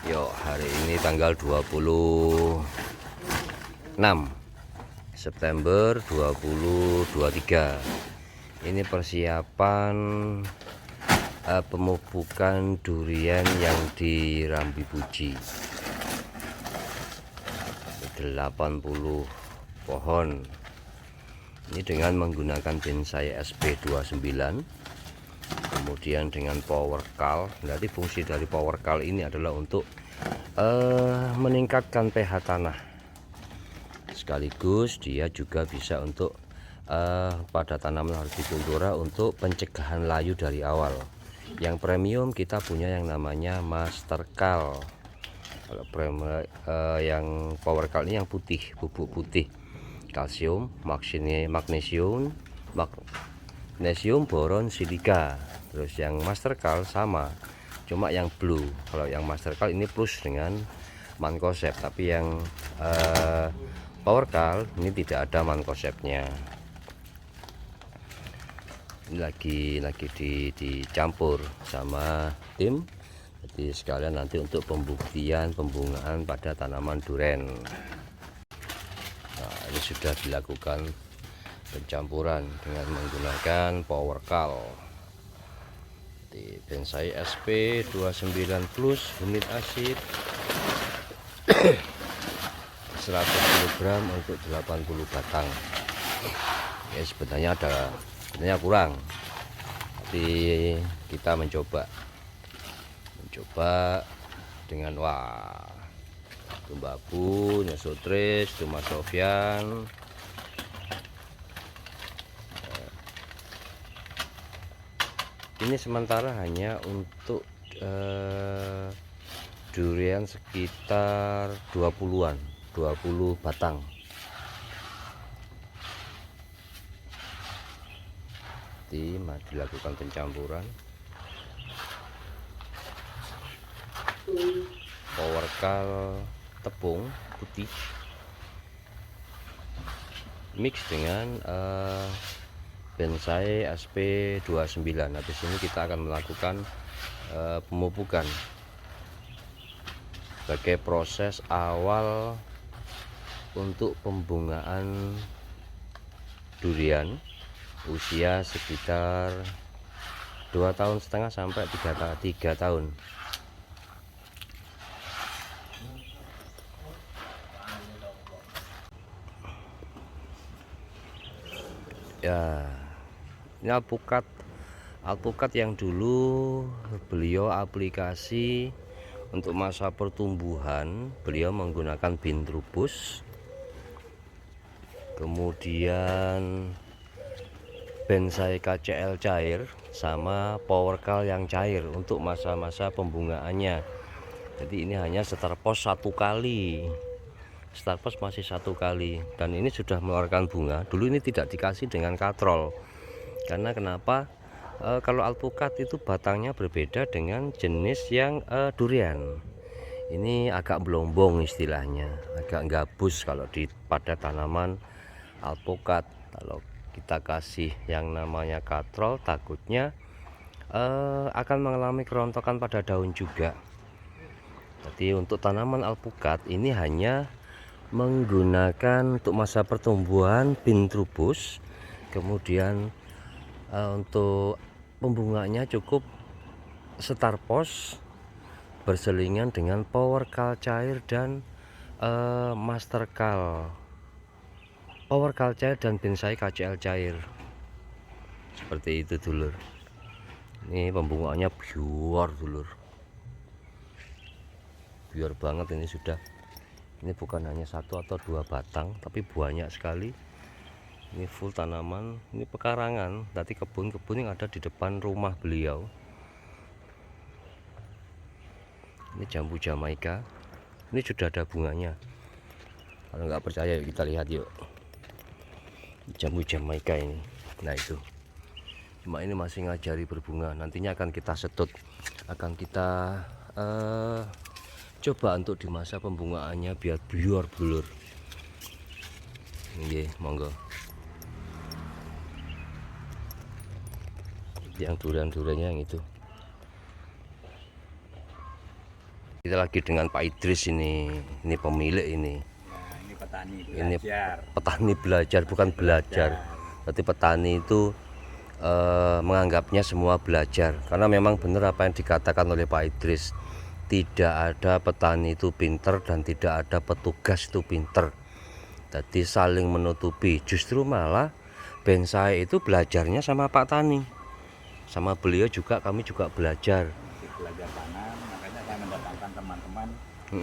Yuk, hari ini tanggal 26 September 2023. Ini persiapan pemupukan durian yang di Rambi Puji. 80 pohon. Ini dengan menggunakan bonsai SP29. Kemudian dengan power call. Berarti fungsi dari power call ini adalah untuk meningkatkan pH tanah, sekaligus dia juga bisa untuk pada tanaman hortikultura untuk pencegahan layu dari awal. Yang premium kita punya yang namanya Master Call. Kalau yang power call ini yang putih, bubuk putih, kalsium, magnesium, boron, silika. Terus yang Master Call sama, cuma yang blue. Kalau yang Master Call ini plus dengan mancozeb, tapi yang power call ini tidak ada mancozebnya. Ini lagi dicampur sama tim, jadi sekalian nanti untuk pembuktian pembungaan pada tanaman duren. Nah, ini sudah dilakukan pencampuran dengan menggunakan power call di bonsai SP29 plus humid acid 100 kg untuk 80 batang. Ya sebenarnya kurang, tapi kita mencoba dengan Tumbaku, Nesotris, Tuma Sofyan. Ini sementara hanya untuk durian sekitar 20 batang. Dilakukan pencampuran power call tepung putih mix dengan bonsai SP29. Habis ini kita akan melakukan pemupukan sebagai proses awal untuk pembungaan durian usia sekitar 2,5 tahun sampai 3 tahun. Ya, ini alpukat yang dulu beliau aplikasi untuk masa pertumbuhan, beliau menggunakan bintrubus, kemudian bonsai KCL cair sama power call yang cair untuk masa-masa pembungaannya. Jadi ini hanya starpos 1 kali. Starpos masih 1 kali, dan ini sudah mengeluarkan bunga. Dulu ini tidak dikasih dengan katrol, karena kenapa? Kalau alpukat itu batangnya berbeda dengan jenis yang durian. Ini agak belombong istilahnya, agak gabus kalau pada tanaman alpukat. Kalau kita kasih yang namanya katrol, takutnya akan mengalami kerontokan pada daun juga. Jadi untuk tanaman alpukat ini hanya menggunakan untuk masa pertumbuhan bintrubus, kemudian untuk pembunganya cukup starpos berselingan dengan power call cair dan master call, power call cair dan bonsai KCL cair. Seperti itu dulur. Ini pembungaannya biar dulur, biar banget. Ini sudah, ini bukan hanya 1 atau 2 batang, tapi banyak sekali. Ini full tanaman, ini pekarangan. Tadi kebun-kebun yang ada di depan rumah beliau. Ini jambu Jamaika, ini sudah ada bunganya. Kalau nggak percaya, yuk kita lihat yuk. Jambu Jamaika ini, nah itu. Cuma ini masih ngajari berbunga. Nantinya akan kita setut, akan kita coba untuk di masa pembungaannya biar blur. Ini monggo. Yang durian-duriannya yang itu. Kita lagi dengan Pak Idris ini pemilik ini. Nah, ini petani Ini belajar. petani belajar, bukan belajar. Berarti petani itu menganggapnya semua belajar, karena memang benar apa yang dikatakan oleh Pak Idris, tidak ada petani itu pinter dan tidak ada petugas itu pinter. Jadi saling menutupi. Justru malah bonsai itu belajarnya sama Pak Tani, sama beliau juga, kami juga belajar. Belajar tanam, makanya saya mendatangkan teman-teman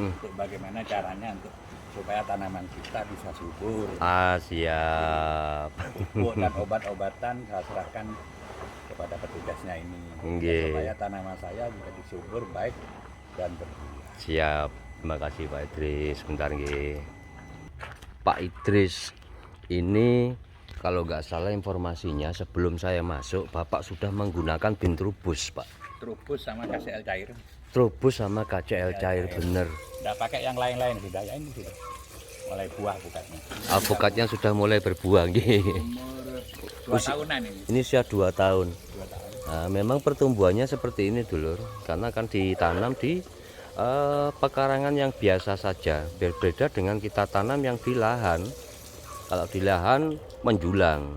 untuk bagaimana caranya untuk supaya tanaman kita bisa subur. Siap. Pupuk dan obat-obatan saya serahkan kepada petugasnya ini. Nggih. Supaya tanaman saya menjadi subur, baik dan berbuah. Siap. Terima kasih Pak Idris. Bentar nggih. Pak Idris ini kalau nggak salah informasinya sebelum saya masuk Bapak sudah menggunakan bintrubus, Pak. Trubus sama KCL cair. Trubus sama KCL cair, bener. Udah pakai yang lain-lain sudah, ya ini sudah mulai buah bukatnya. Alpukatnya sudah mulai berbuah nggih. Umur 2 tahunan ini. Ini usia 2 tahun. 2 tahun. Nah, memang pertumbuhannya seperti ini dulur, karena akan ditanam di pekarangan yang biasa saja, berbeda dengan kita tanam yang di lahan. Kalau di lahan menjulang,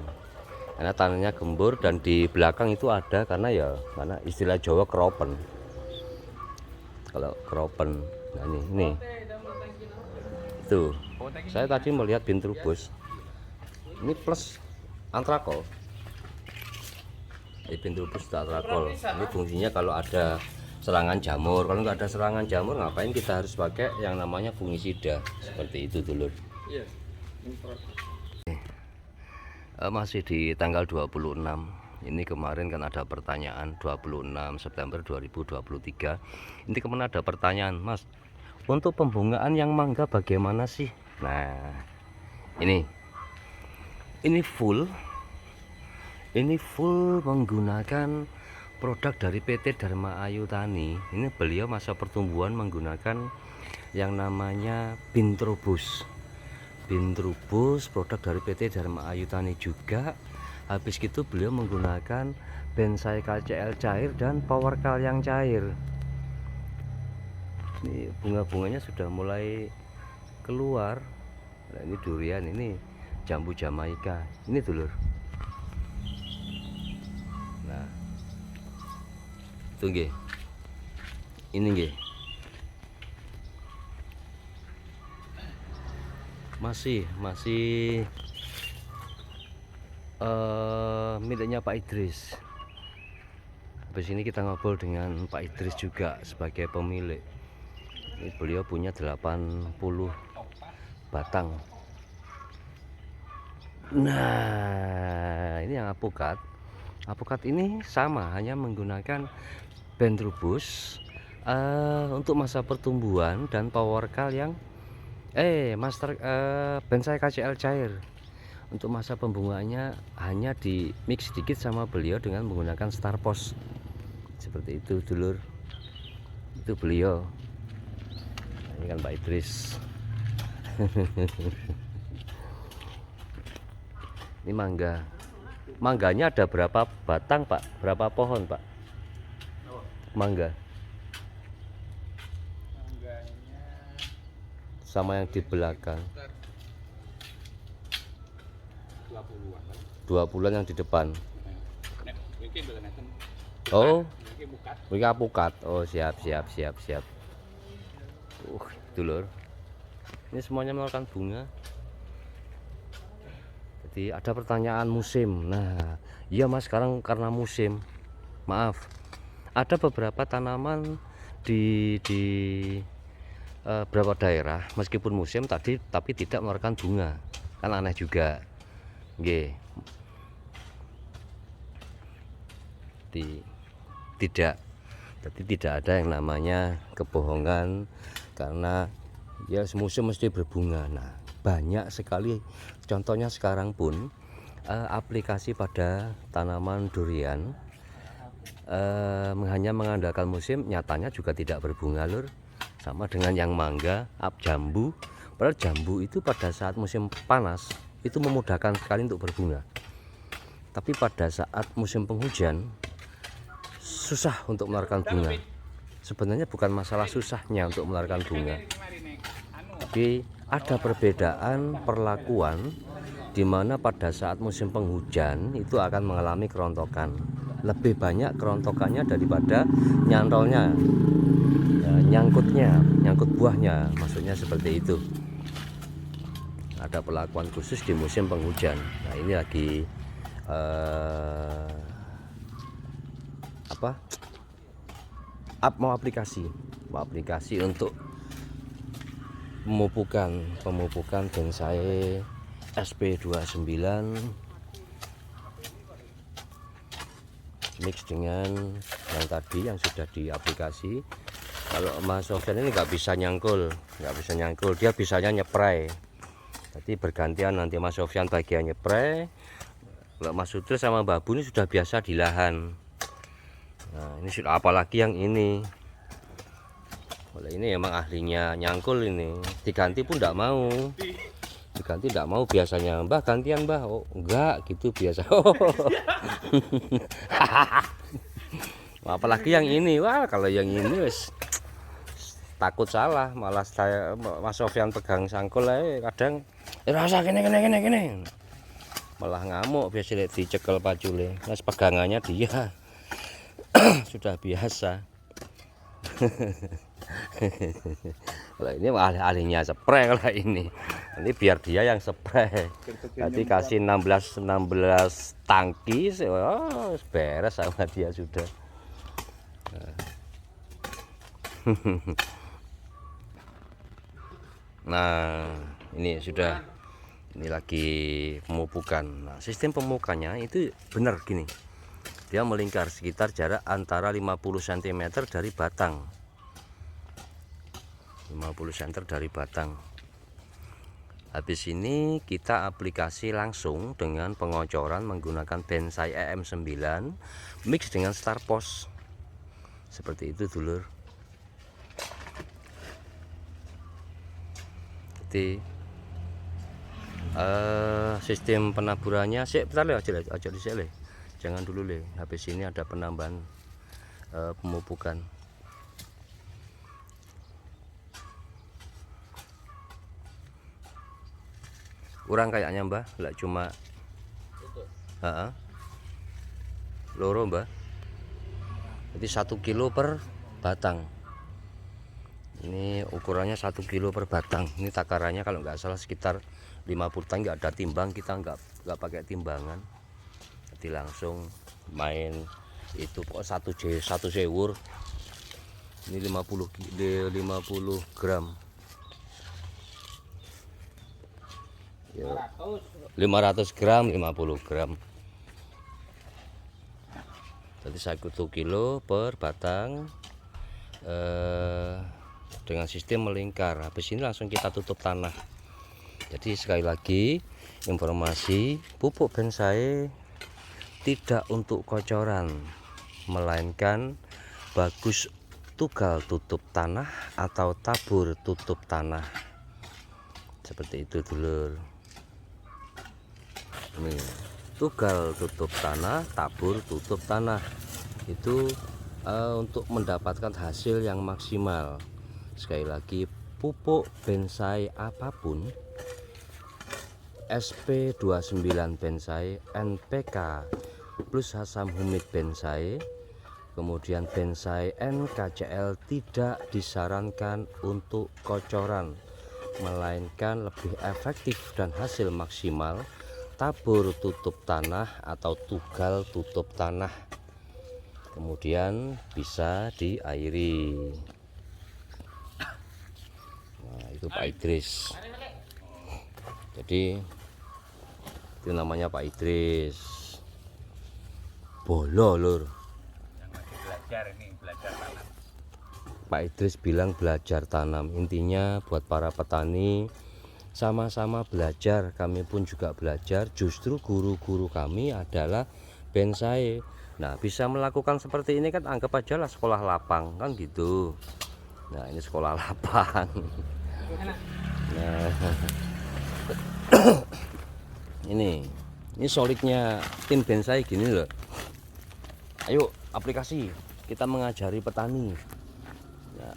karena tanahnya gembur, dan di belakang itu ada karena ya mana istilah Jawa kropen. Kalau kropen, nah ini tuh saya tadi melihat bintrubus ini plus antrakol. Ini bintrubus antrakol. Ini fungsinya kalau ada serangan jamur. Kalau nggak ada serangan jamur, ngapain kita harus pakai yang namanya fungisida seperti itu dulur. Masih di tanggal 26. Ini kemarin kan ada pertanyaan 26 September 2023. Ini kemana ada pertanyaan, Mas, untuk pembungaan yang mangga bagaimana sih? Nah, ini full menggunakan produk dari PT Dharma Ayu Tani. Ini beliau masa pertumbuhan menggunakan yang namanya bintrubus. Bintrubus produk dari PT Dharma Ayu Tani juga. Habis itu beliau menggunakan bonsai KCL cair dan powerkal yang cair. Ini bunga-bunganya sudah mulai keluar. Nah, ini durian, ini jambu Jamaika. Ini dulur. Nah, tuh nggih. Ini nggih. Masih miliknya Pak Idris. Habis ini kita ngobrol dengan Pak Idris juga sebagai pemilik. Ini beliau punya 80 batang. Nah, ini yang apukat. Apukat ini sama, hanya menggunakan bintrubus untuk masa pertumbuhan dan powerkal yang bonsai KCL cair. Untuk masa pembungaannya hanya di mix sedikit sama beliau dengan menggunakan starpos. Seperti itu dulur. Itu beliau. Ini kan Pak Idris. Ini mangga. Mangganya ada berapa batang, Pak? Berapa pohon, Pak? Mangga. Sama yang di belakang. 20-an yang di depan. Oh, ini apukat. Oh, siap. Dulur. Ini semuanya mengeluarkan bunga. Jadi ada pertanyaan musim. Nah, iya Mas, sekarang karena musim. Maaf. Ada beberapa tanaman di beberapa daerah meskipun musim tadi tapi tidak mengeluarkan bunga. Kan aneh juga. Nggih. Tidak. Jadi tidak ada yang namanya kebohongan karena ya musim mesti berbunga. Nah, banyak sekali contohnya sekarang pun aplikasi pada tanaman durian hanya mengandalkan musim, nyatanya juga tidak berbunga lur. Sama dengan yang mangga, jambu. Padahal jambu itu pada saat musim panas itu memudahkan sekali untuk berbunga. Tapi pada saat musim penghujan susah untuk mengeluarkan bunga. sebenarnya bukan masalah susahnya untuk melahirkan bunga, tapi ada perbedaan perlakuan di mana pada saat musim penghujan itu akan mengalami kerontokan. Lebih banyak kerontokannya daripada nyantolnya, nyangkut buahnya, maksudnya seperti itu. Ada perlakuan khusus di musim penghujan. Nah, ini lagi mau aplikasi untuk pemupukan bonsai SP29 mix dengan yang tadi yang sudah diaplikasi. Kalau Mas Sofyan ini nggak bisa nyangkul, dia bisanya nyepray. Jadi bergantian, nanti Mas Sofyan bagian nyepray, kalau Mas Sudri sama Mbak Bu ini sudah biasa di lahan. Nah, ini sudah, apalagi yang ini. Kalau ini emang ahlinya nyangkul, ini diganti pun tidak mau. Biasanya, Mbah gantian Mbah. Oh enggak gitu biasa. Apalagi yang ini, wah kalau yang ini wis takut salah, malah saya Mas Sofyan pegang sangkul kadang rasa gini, malah ngamuk biasa dicekel pacule. Mas pegangannya dia sudah biasa. Kalau ini ahlinya spray, kalau ini biar dia yang spray. Nanti kasih 16 tangki, oh, beres sama dia sudah. Nah, ini sudah, ini lagi pemupukan. Nah, sistem pemupukannya itu benar gini, dia melingkar sekitar jarak antara 50 cm dari batang. 50 cm dari batang. Habis ini kita aplikasi langsung dengan pengocoran menggunakan bonsai EM9 mix dengan Starpos. Seperti itu dulur. Jadi sistem penaburannya bentar le aja dhisik le. Jangan dulu le. Habis ini ada penambahan pemupukan. Kurang kayaknya Mbah, enggak cuma loro Mbah. Jadi 1 kilo per batang. Ini ukurannya 1 kilo per batang. Ini takarannya kalau nggak salah sekitar 50 tang, nggak ada timbang, kita nggak pakai timbangan. Jadi langsung main itu kok satu sewur. Ini 50 gram. 500 gram, 50 gram. Jadi 1 kilo per batang dengan sistem melingkar. Habis ini langsung kita tutup tanah. Jadi sekali lagi informasi, pupuk bonsai tidak untuk kocoran, melainkan bagus tugal tutup tanah atau tabur tutup tanah. Seperti itu dulur. Ini tugal tutup tanah, tabur tutup tanah. Itu untuk mendapatkan hasil yang maksimal. Sekali lagi, pupuk bonsai apapun, SP29 bonsai, NPK plus asam humid bonsai, kemudian bonsai NKCL tidak disarankan untuk kocoran, melainkan lebih efektif dan hasil maksimal tabur tutup tanah atau tugal tutup tanah. Kemudian bisa diairi. Nah, itu Pak Idris. Jadi itu namanya Pak Idris. Bolo lur. Yang masih belajar ini, belajar tanam. Pak Idris bilang belajar tanam. Intinya buat para petani sama-sama belajar, kami pun juga belajar. Justru guru-guru kami adalah bonsai. Nah, bisa melakukan seperti ini kan anggap aja lah sekolah lapang kan gitu. Nah, ini sekolah lapang. Nah, ini solidnya tim bonsai gini loh. Ayo aplikasi, kita mengajari petani Nah,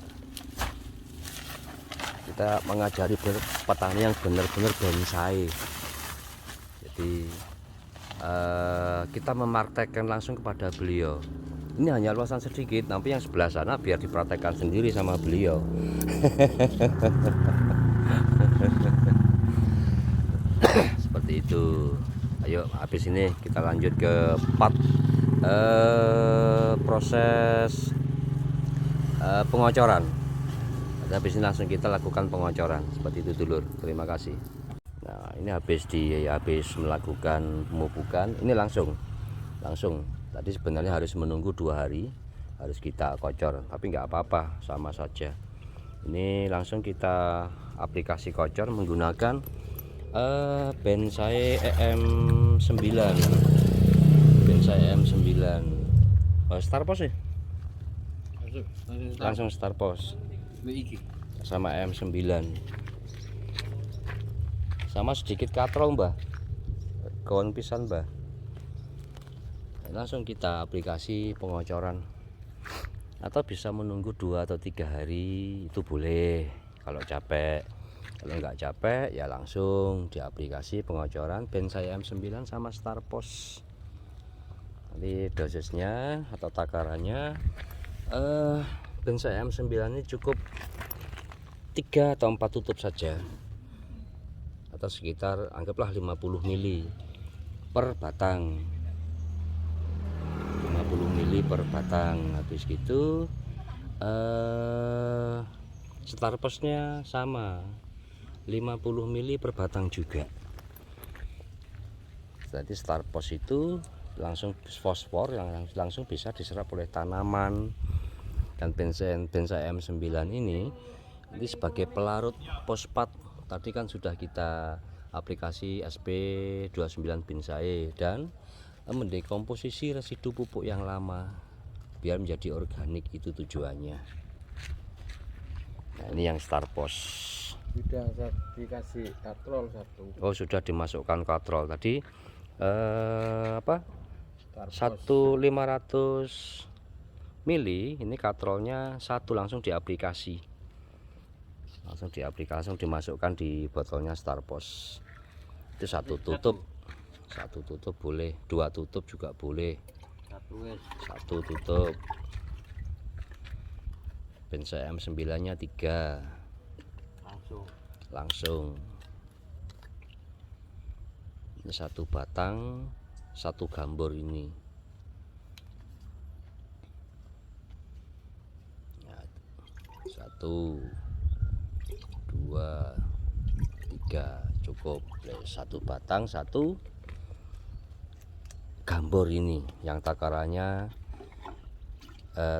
kita mengajari petani yang benar-benar bonsai. Jadi kita mempraktekkan langsung kepada beliau. Ini hanya luasan sedikit, tapi yang sebelah sana biar dipraktekkan sendiri sama beliau. Seperti itu. Ayo, habis ini kita lanjut ke part proses pengocoran. Habis ini langsung kita lakukan pengocoran. Seperti itu dulur. Terima kasih. Nah, ini habis melakukan pemupukan, ini langsung. Tadi sebenarnya harus menunggu 2 hari, harus kita kocor, tapi nggak apa-apa, sama saja. Ini langsung kita aplikasi kocor menggunakan bonsai EM9. Bonsai EM9. Starpos sih. Langsung Starpos. Sama EM9. Sama sedikit katrol mbah, kawan pisan mbah. Langsung kita aplikasi pengocoran, atau bisa menunggu 2 atau 3 hari itu boleh kalau capek. Kalau nggak capek ya langsung diaplikasi pengocoran bonsai EM9 sama Starpos. Nanti dosisnya atau takarannya bonsai EM9 ini cukup 3 atau 4 tutup saja, atau sekitar anggaplah 50 mili per batang. 50 mili per batang. Habis gitu Starposnya sama 50 mili per batang juga. Jadi Starpos itu langsung fosfor yang langsung bisa diserap oleh tanaman. Dan bonsai EM9 ini sebagai pelarut fosfat. Tadi kan sudah kita aplikasi SP29 bonsai dan mendekomposisi residu pupuk yang lama biar menjadi organik, itu tujuannya. Nah, ini yang Starpos. Sudah dikasih katrol 1. Oh, sudah dimasukkan katrol tadi apa? Starpos. 1.500 mili, ini katrolnya 1 langsung diaplikasi. Langsung dimasukkan di botolnya Starpos. Itu 1 tutup. 1 tutup boleh, 2 tutup juga boleh. 1 tutup. Bonsai EM9 nya 3 langsung. Ini 1 batang, 1 gambor ini. Nah, 1 2 3 cukup. 1 batang, 1 gambor ini yang takarannya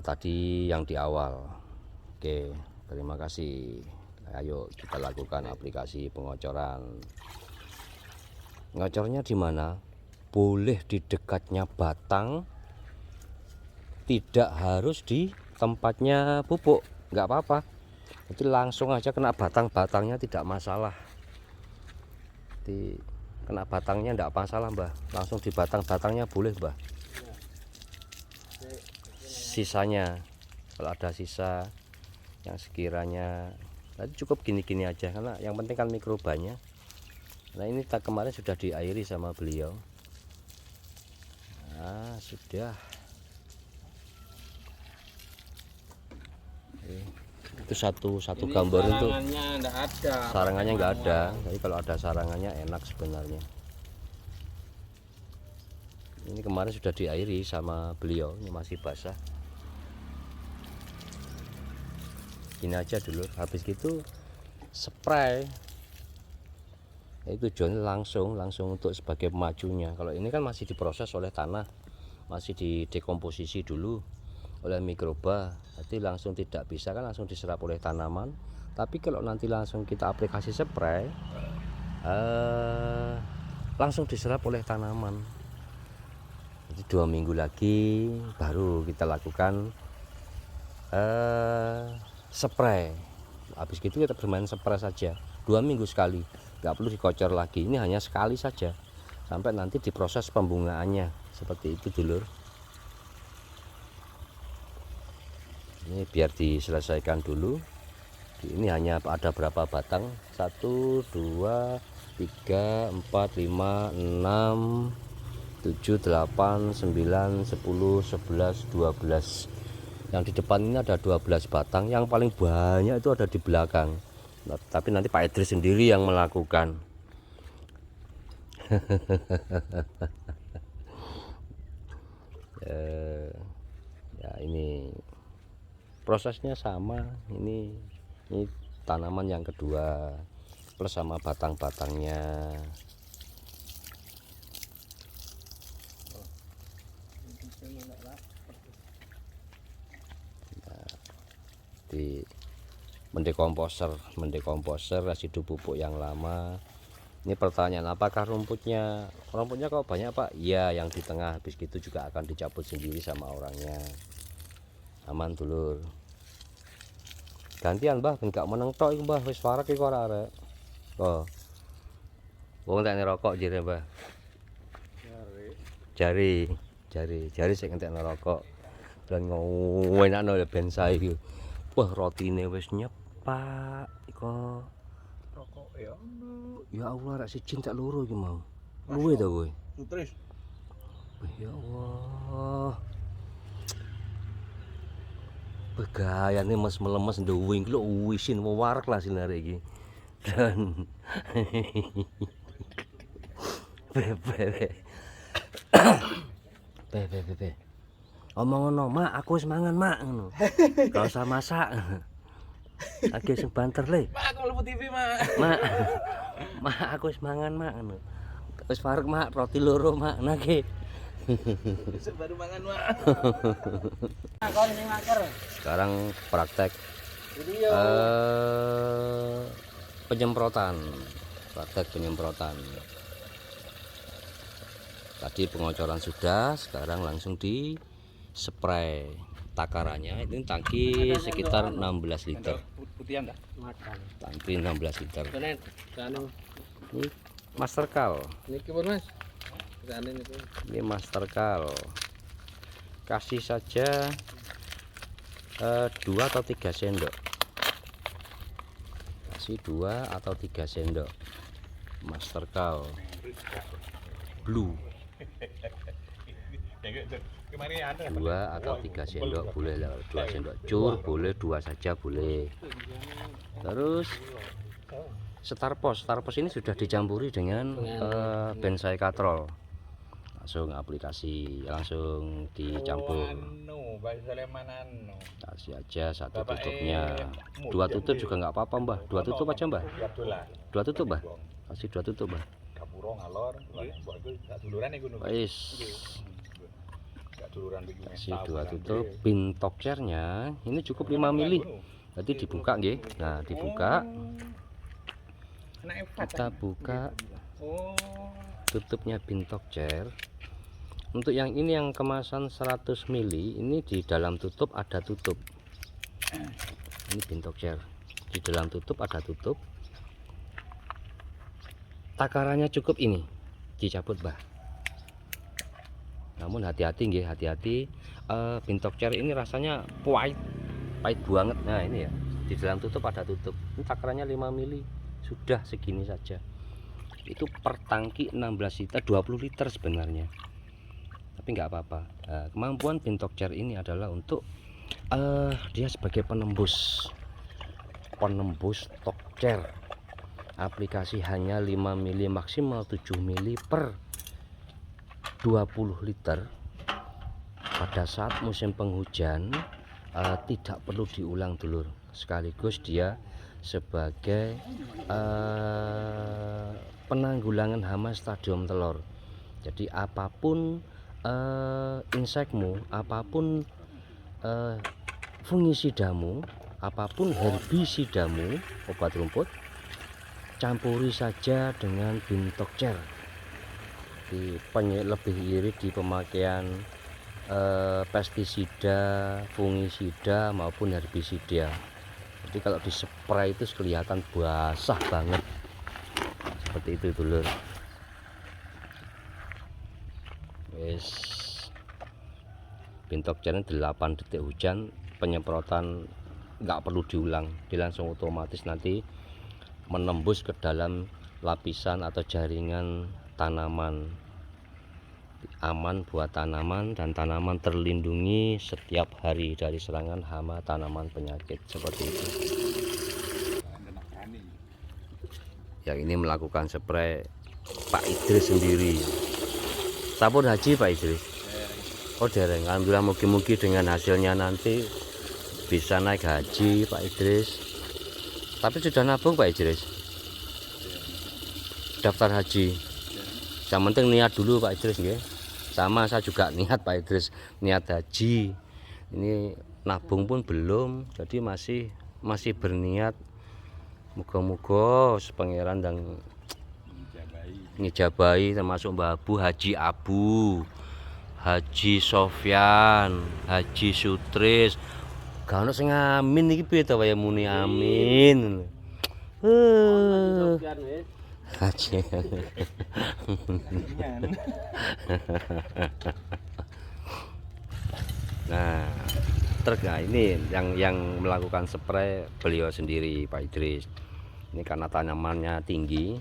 tadi yang di awal. Oke, terima kasih. Ayo kita lakukan aplikasi pengocoran. Ngocornya di mana? Boleh di dekatnya batang, tidak harus di tempatnya pupuk, nggak apa-apa. Jadi langsung aja kena batang-batangnya tidak masalah. Jadi kena batangnya enggak masalah mbah, langsung di batang-batangnya boleh mbah. Sisanya kalau ada sisa yang sekiranya tadi cukup gini-gini aja, karena yang penting kan mikrobanya. Nah, ini kemarin sudah diairi sama beliau. Nah, sudah. Itu satu gambar itu sarangannya nggak ada. Jadi kalau ada sarangannya enak sebenarnya. Ini kemarin sudah diairi sama beliau, ini masih basah. Gini aja dulu, habis gitu spray. Itu tujuannya langsung untuk sebagai pemajunya. Kalau ini kan masih diproses oleh tanah, masih didekomposisi dulu oleh mikroba, jadi langsung tidak bisa kan langsung diserap oleh tanaman. Tapi kalau nanti langsung kita aplikasi spray, langsung diserap oleh tanaman. Jadi 2 minggu lagi baru kita lakukan spray. Habis itu kita bermain spray saja 2 minggu sekali, nggak perlu dikocor lagi. Ini hanya sekali saja sampai nanti diproses pembungaannya. Seperti itu dulur. Ini biar diselesaikan dulu. Ini hanya ada berapa batang? 1 2 3 4 5 6 7 8 9 10 11 12. Yang di depan ini ada 12 batang, yang paling banyak itu ada di belakang. Nah, tapi nanti Pak Idris sendiri yang melakukan. Ya ini prosesnya sama. Ini tanaman yang kedua plus sama batang-batangnya. Di mendekomposer residu pupuk yang lama. Ini pertanyaan, apakah rumputnya kok banyak Pak? Iya, yang di tengah habis gitu juga akan dicabut sendiri sama orangnya. Aman dulur. Gantian Mbah, ben gak meneng tok iku Mbah, wis warak iku ora arek. Oh. Wong tak ngerokok jere Mbah. Jari sing entek ngerokok. Dan ngenakno ben sae iki. Wah, rotine wis nyepak iko. Rokok ya. Ya Allah, rak siji tak loro iki mau. Luwe ta kowe? Sutris. Ya Allah. Begayane mes melemes nduwing lho wisin warak lah sinare iki. Dan Be. Omong ngono, Mak, aku wis mangan, Mak, ngono. Gak usah masak. Lagi sing banter le. Mak, aku mlebu TV, Mak. Mak, aku wis mangan, Mak, ngono. Wis wareg, Mak, roti loro, Mak, nake. Baru mangan, Mak. Sekarang praktek penyemprotan. Tadi pengocoran sudah, sekarang langsung di spray takarannya. Ini tangki sekitar 16 liter. Putihan dah. Tangki 16 liter. Ini Master Kal. Niki pun Mas. Kesane niku. Ini Master Kal. Kasih saja 2 atau 3 sendok. Kasih 2 atau 3 sendok. Master Kal Blue. 2 atau 3 sendok boleh, 2 sendok cur boleh, 2 saja boleh. Terus Starpos ini sudah dicampuri dengan bensaikatrol. Langsung aplikasi, langsung dicampur. Kasih aja 1 tutupnya. 2 tutup juga nggak apa-apa Mbah. 2 tutup aja Mbah. 2 tutup Mbah. Kasih 2 tutup Mbah. Wis. Kasih 2 tutup. Pin tokcernya ini cukup 5 mili. Berarti dibuka nggih. Nah, dibuka. Kita buka tutupnya pin tokcer. Untuk yang ini yang kemasan 100 mili, ini di dalam tutup ada tutup. Ini pin tokcer. Di dalam tutup ada tutup. Takarannya cukup ini. Dicabut, Mbah. Namun hati-hati nggih, hati-hati. Pin tokcer ini rasanya pahit banget. Nah, ini ya. Di dalam tutup ada tutup. Ini takarannya 5 mili. Sudah segini saja. Itu per tangki 16 liter, 20 liter sebenarnya. Tapi nggak apa-apa. Kemampuan pin tokcer ini adalah untuk dia sebagai penembus tokcer. Aplikasi hanya 5 mili, maksimal 7 mili per 20 liter. Pada saat musim penghujan tidak perlu diulang dulur. Sekaligus dia sebagai penanggulangan hama stadium telur. Jadi apapun insekmu, apapun fungisidamu, apapun herbisidamu, obat rumput, campuri saja dengan pin tokcer. Lebih irit di pemakaian pestisida, fungisida maupun herbisida. Jadi kalau dispray itu kelihatan basah banget. Seperti itu dulur. Wes. Pin tokcernya 8 detik hujan penyemprotan nggak perlu diulang, dia langsung otomatis nanti menembus ke dalam lapisan atau jaringan tanaman, aman buat tanaman, dan tanaman terlindungi setiap hari dari serangan hama tanaman penyakit seperti itu. Yang ini melakukan spray Pak Idris sendiri. Sampun haji Pak Idris? Oh dereng. Alhamdulillah, mugi-mugi dengan hasilnya nanti bisa naik haji Pak Idris. Tapi sudah nabung Pak Idris? Daftar haji. Yang penting niat dulu Pak Idris nggih. Sama saya juga niat Pak Idris, niat haji. Ini nabung pun belum, jadi masih berniat. Muga-muga pangeran dan ngijabahi, termasuk Mbah Abu, Haji Abu, Haji Sofyan, Haji Sutris. Gak ono sing amin iki piye to wae muni amin. Haji. Nah, ini yang melakukan spray beliau sendiri Pak Idris. Ini karena tanamannya tinggi,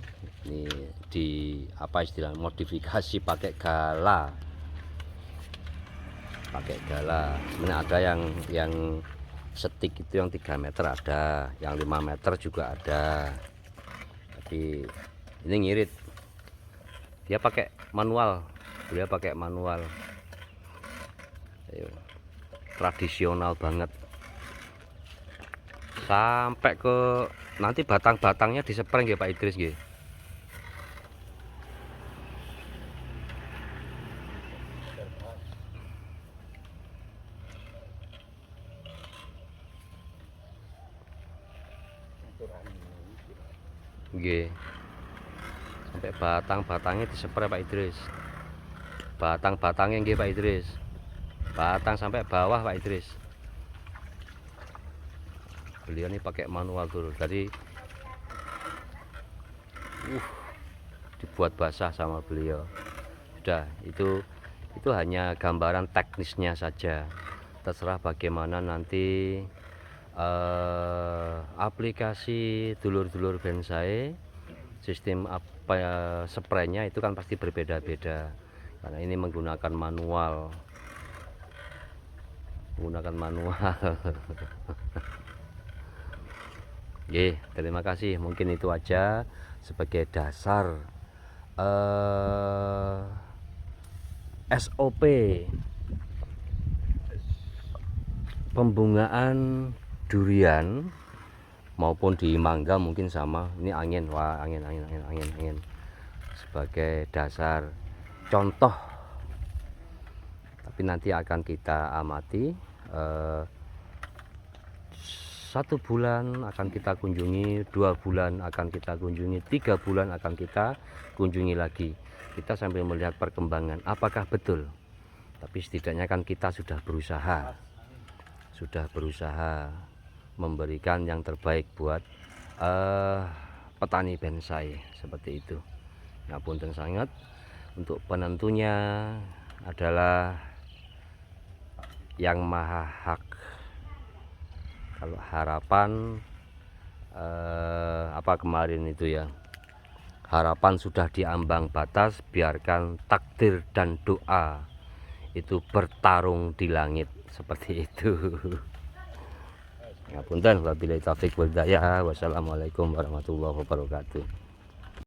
ini di apa istilah modifikasi pakai gala. Pakai gala. Sebenarnya ada yang setik itu yang 3 meter ada, yang 5 meter juga ada. Tapi ini ngirit. Dia pakai manual. Beliau pakai manual. Ayo. Tradisional banget. Sampai ke nanti batang-batangnya dispreng nggih Pak Idris nggih. Nggih. Sampai batang-batangnya dispreng Pak Idris. Batang-batangnya nggih Pak Idris. Batang sampai bawah Pak Idris. Beliau ini pakai manual dulu, jadi dibuat basah sama beliau. Sudah, itu hanya gambaran teknisnya saja. Terserah bagaimana nanti aplikasi dulur-dulur bonsai, sistem apa spraynya itu kan pasti berbeda-beda. Karena ini menggunakan manual. Oke, terima kasih. Mungkin itu aja sebagai dasar SOP pembungaan durian maupun di mangga mungkin sama. Ini angin, wah angin. Sebagai dasar contoh. Tapi nanti akan kita amati. 1 bulan akan kita kunjungi, 2 bulan akan kita kunjungi, 3 bulan akan kita kunjungi lagi. Kita sambil melihat perkembangan apakah betul. Tapi setidaknya kan kita sudah berusaha memberikan yang terbaik buat petani bonsai seperti itu. Ngapunten sangat, untuk penentunya adalah Yang Maha Hak. Kalau harapan apa kemarin itu ya, harapan sudah diambang batas, biarkan takdir dan doa itu bertarung di langit, seperti itu. Ngapunten, wabillahi taufiq wal hidayah. Wassalamualaikum warahmatullahi wabarakatuh.